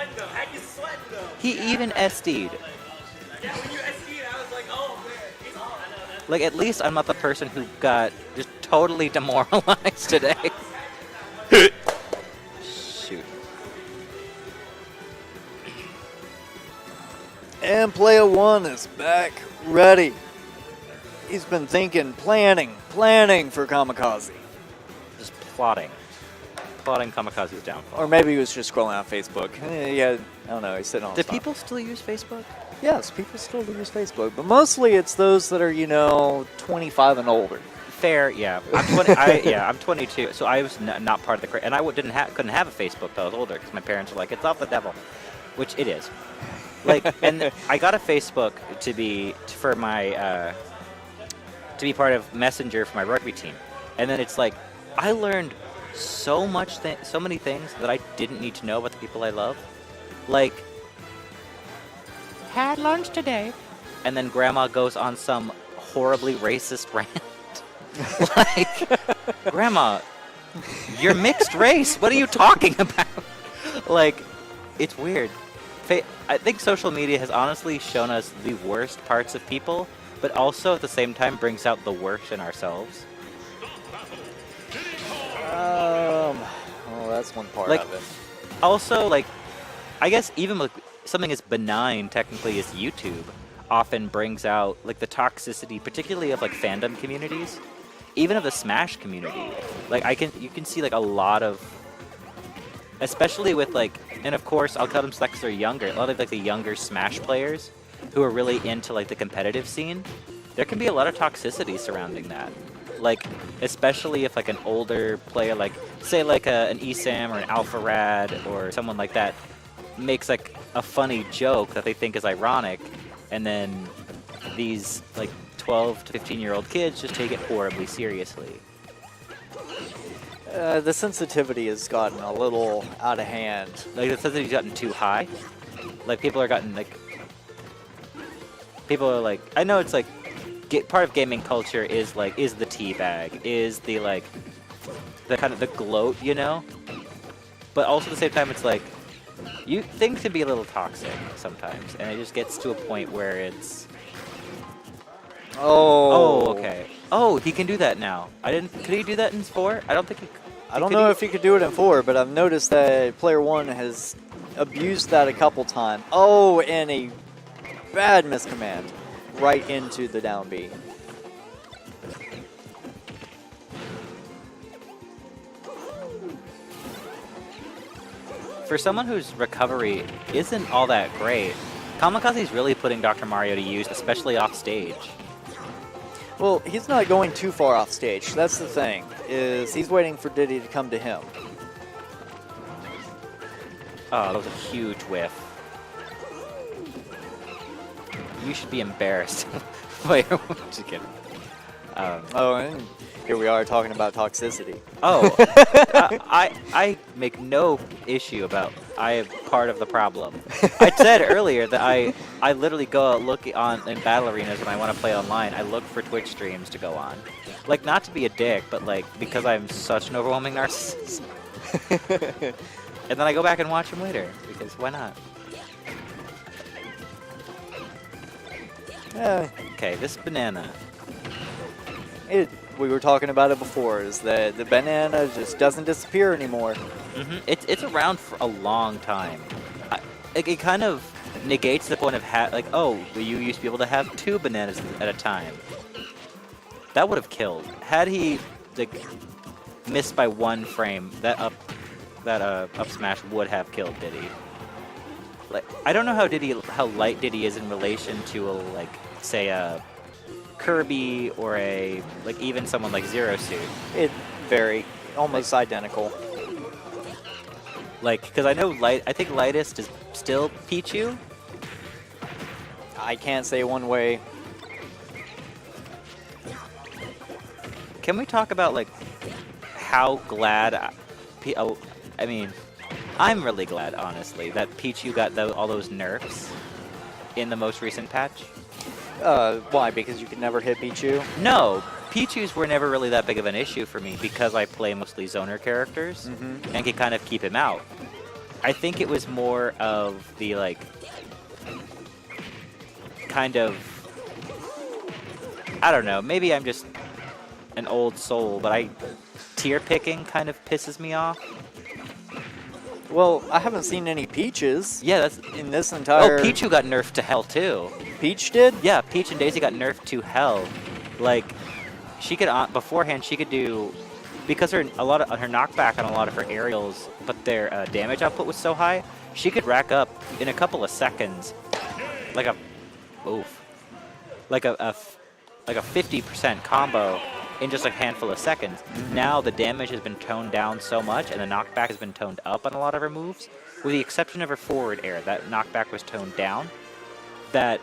sweating though? How'd you sweat though? He even SD'd. Yeah, when you SD'd, I was like, oh man, he's on. I know that. Like, at least I'm not the person who got just totally demoralized today. Shoot. And player one is back, ready. He's been thinking, planning for Kamikaze. Just plotting. Plotting Kamikaze's downfall. Or maybe he was just scrolling on Facebook. Yeah, I don't know, he's sitting on Do his phone. people still use Facebook? Yes, people still use Facebook, but mostly it's those that are, 25 and older. Fair, yeah. I'm 20. I'm 22, so I was not part of the and I couldn't have a Facebook till I was older because my parents were like, "It's off the devil," which it is. Like, and I got a Facebook to be part of Messenger for my rugby team, and then it's like I learned so many things that I didn't need to know about the people I love, like had lunch today, and then Grandma goes on some horribly racist rant. Like, Grandma, you're mixed race. What are you talking about? Like, it's weird. I think social media has honestly shown us the worst parts of people, but also at the same time brings out the worst in ourselves. Well, that's one part Like, of it. Also, like, I guess even like something as benign technically as YouTube often brings out like the toxicity, particularly of like fandom communities, even of the Smash community. Like you can see like a lot of, especially with like, and of course I'll cut them slack 'cause they're younger. A lot of like the younger Smash players who are really into like the competitive scene. There can be a lot of toxicity surrounding that. Like, especially if like an older player, like say like an ESAM or an Alpha Rad or someone like that, makes like a funny joke that they think is ironic, and then these like 12 to 15-year-old kids just take it horribly seriously. The sensitivity has gotten a little out of hand. Like the sensitivity's gotten too high. Like people are like, I know it's like part of gaming culture is the teabag, is the like the kind of the gloat, but also at the same time it's like things can be a little toxic sometimes, and it just gets to a point where it's okay. Oh, he can do that now. Could he do that in 4? I don't think he I don't know if he could do it in 4, but I've noticed that player 1 has abused that a couple times. Oh, and a bad miscommand right into the down B. For someone whose recovery isn't all that great, Kamikaze's really putting Dr. Mario to use, especially off stage. Well, he's not going too far off stage. That's the thing, is he's waiting for Diddy to come to him. Oh, that was a huge whiff. You should be embarrassed. Wait, just kidding. And here we are talking about toxicity. Oh, I make no issue about I am part of the problem. I said earlier that I literally go out look on in battle arenas when I want to play online. I look for Twitch streams to go on. Like, not to be a dick, but like because I'm such an overwhelming narcissist. And then I go back and watch them later, because why not? Okay, this banana. We were talking about it before, is that the banana just doesn't disappear anymore. Mm-hmm. It's around for a long time. It kind of negates the point of you used to be able to have 2 bananas at a time. That would have killed. Had he missed by 1 frame, that up smash would have killed Diddy. Like, I don't know how light Diddy is in relation to say a Kirby or even someone like Zero Suit. It very almost identical. Like, because I think lightest is still Pichu. I can't say one way. Can we talk about how glad? I'm really glad, honestly, that Pichu got all those nerfs in the most recent patch. Why? Because you could never hit Pichu? No, Pichus were never really that big of an issue for me because I play mostly zoner characters and can kind of keep him out. I think it was more of the, like, kind of, I don't know, maybe I'm just an old soul, but tier picking kind of pisses me off. Well, I haven't seen any Peaches. Yeah, that's in this entire. Oh, Pichu got nerfed to hell too. Peach did? Yeah, Peach and Daisy got nerfed to hell. Like, she could beforehand she could do, because her knockback on a lot of her aerials, but their damage output was so high, she could rack up in a couple of seconds, like a 50% combo in just a handful of seconds. Now the damage has been toned down so much, and the knockback has been toned up on a lot of her moves, with the exception of her forward air. That knockback was toned down. That,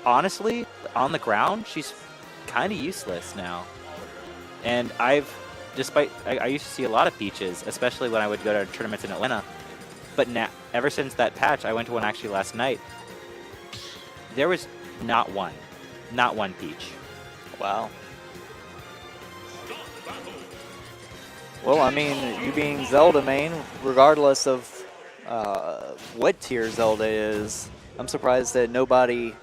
honestly, on the ground, she's kind of useless now. And I used to see a lot of Peaches, especially when I would go to tournaments in Atlanta. But now, ever since that patch, I went to one actually last night, there was not one Peach. Wow. Well, I mean, you being Zelda main, regardless of what tier Zelda is, I'm surprised that nobody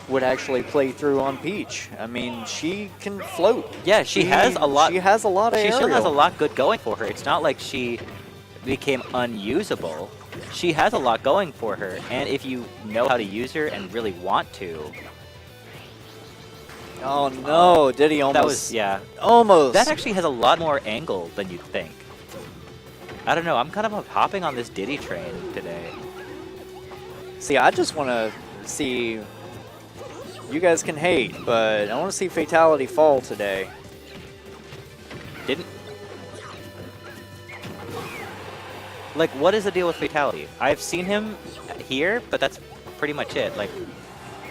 would actually play through on Peach. I mean, she can float. Yeah, she has a lot. She has a lot of She aerial. still has a lot good going for her. It's not like she became unusable. She has a lot going for her, and if you know how to use her and really want to. Oh no, did he almost? That was, yeah. Almost. That actually has a lot more angle than you'd think. I don't know, I'm kind of hopping on this Diddy train today. See, I just want to see, you guys can hate, but I want to see Fatality fall today. Like, what is the deal with Fatality? I've seen him here, but that's pretty much it. Like,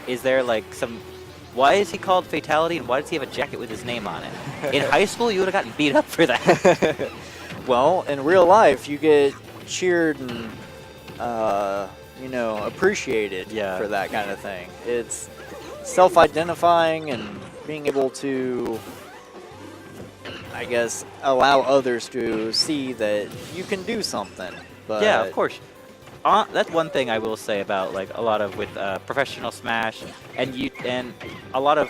is there like some... Why is he called Fatality, and why does he have a jacket with his name on it? In high school, you would have gotten beat up for that. Well, in real life, you get cheered and, appreciated for that kind of thing. It's self-identifying and being able to, I guess, allow others to see that you can do something. But yeah, of course. That's one thing I will say about like a lot of with professional Smash and a lot of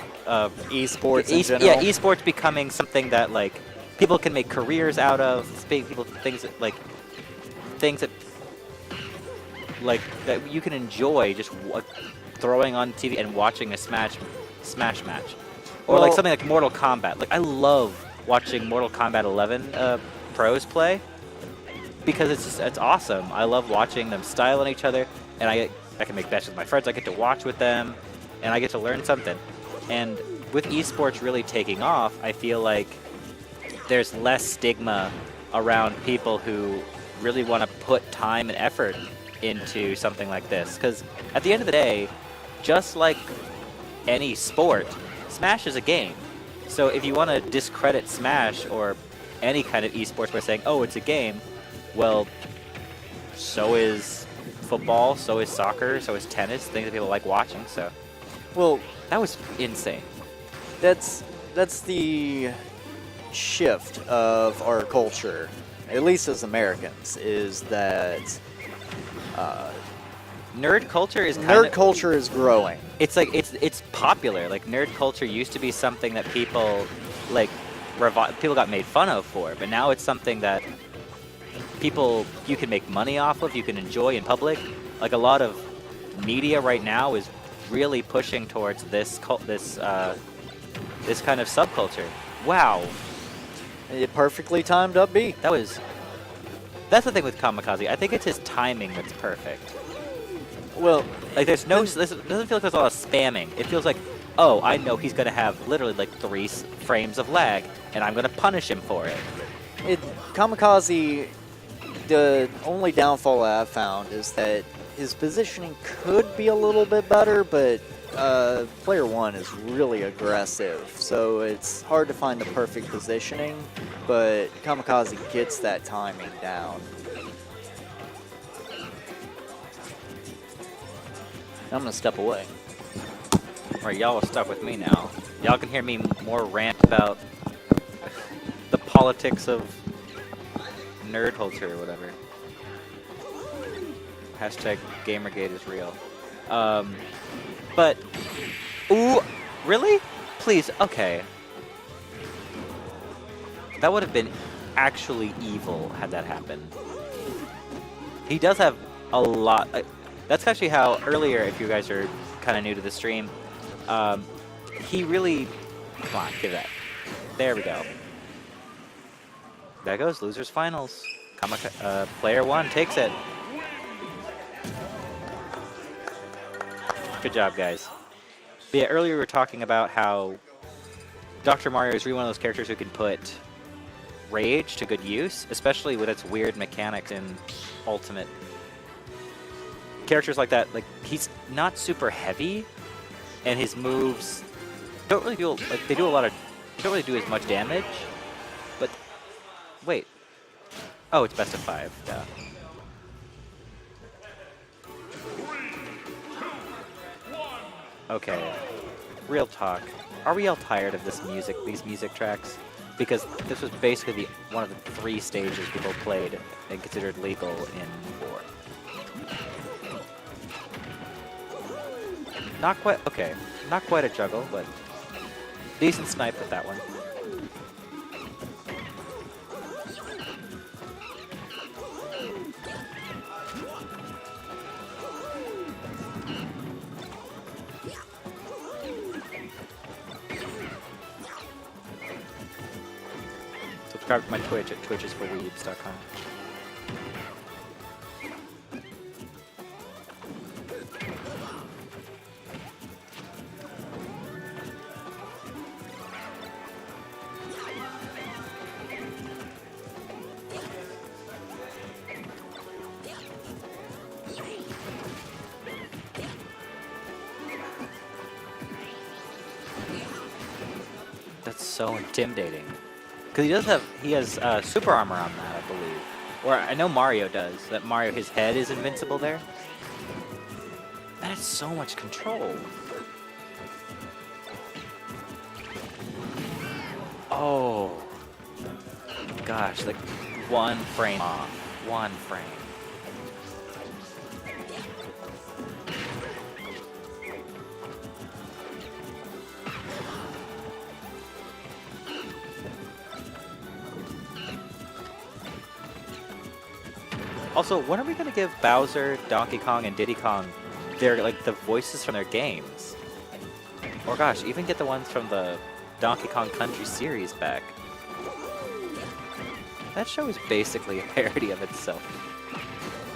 esports in general. Yeah, esports becoming something that like people can make careers out of. Things that you can enjoy just throwing on TV and watching a Smash match, or like something like Mortal Kombat. Like I love watching Mortal Kombat 11 pros play. Because it's awesome. I love watching them style on each other, and I can make bets with my friends. I get to watch with them, and I get to learn something. And with esports really taking off, I feel like there's less stigma around people who really want to put time and effort into something like this. Because at the end of the day, just like any sport, Smash is a game. So if you want to discredit Smash or any kind of esports by saying, oh, it's a game, well, so is football, so is soccer, so is tennis, things that people like watching. So, well, that was insane. That's the shift of our culture, at least as Americans, is that nerd culture is culture is growing. It's like it's popular. Like nerd culture used to be something that people like people got made fun of for, but now it's something that you can make money off of, you can enjoy in public. Like a lot of media right now is really pushing towards this kind of subculture. Wow. It perfectly timed up B. That's the thing with Kamikaze. I think it's his timing that's perfect. Well, like it doesn't feel like there's a lot of spamming. It feels like, oh, I know he's gonna have literally like 3 frames of lag, and I'm gonna punish him for it. Kamikaze, the only downfall I've found is that his positioning could be a little bit better, but player 1 is really aggressive, so it's hard to find the perfect positioning, but Kamikaze gets that timing down. I'm going to step away. Alright, y'all are stuck with me now. Y'all can hear me more rant about the politics of nerd culture or whatever. Hashtag Gamergate is real. But, ooh, really? Please, okay. That would have been actually evil had that happened. He does have a lot. That's actually how earlier, if you guys are kind of new to the stream, he really. Come on, give that. There we go. There goes losers finals. Player one takes it. Good job, guys. But yeah, earlier we were talking about how Dr. Mario is really one of those characters who can put rage to good use, especially with its weird mechanics in Ultimate. Characters like that, like he's not super heavy, and his moves don't really do like they do a lot of don't really do as much damage. But wait, oh, it's best of 5. Yeah. Okay, real talk. Are we all tired of this music, these music tracks? Because this was basically one of the 3 stages people played and considered legal in war. Not quite, okay, not quite a juggle, but decent snipe with that one. Subscribe to my Twitch at twitchesforweebs.com. That's so intimidating. Because he has super armor on that, I believe. Or I know Mario does. That Mario, his head is invincible there. That is so much control. Oh. Gosh, like 1 frame off. 1 frame. Also, when are we going to give Bowser, Donkey Kong, and Diddy Kong their like the voices from their games? Or gosh, even get the ones from the Donkey Kong Country series back. That show is basically a parody of itself.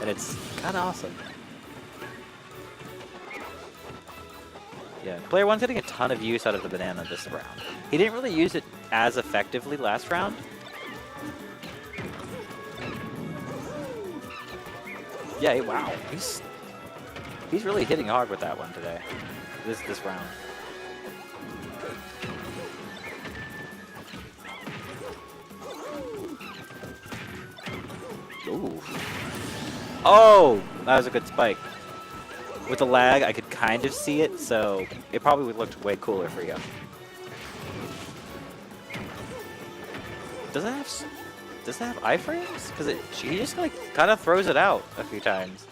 And it's kind of awesome. Yeah, player one's getting a ton of use out of the banana this round. He didn't really use it as effectively last round. Yeah, wow. He's really hitting hard with that one today. This round. Ooh. Oh, that was a good spike. With the lag, I could kind of see it, so it probably would look way cooler for you. Does it have iframes? Because he just like kind of throws it out a few times.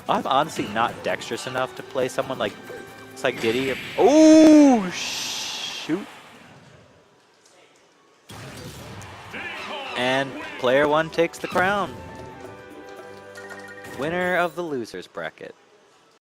I'm honestly not dexterous enough to play someone like it's like Diddy. Oh shoot! And player one takes the crown. Winner of the losers bracket.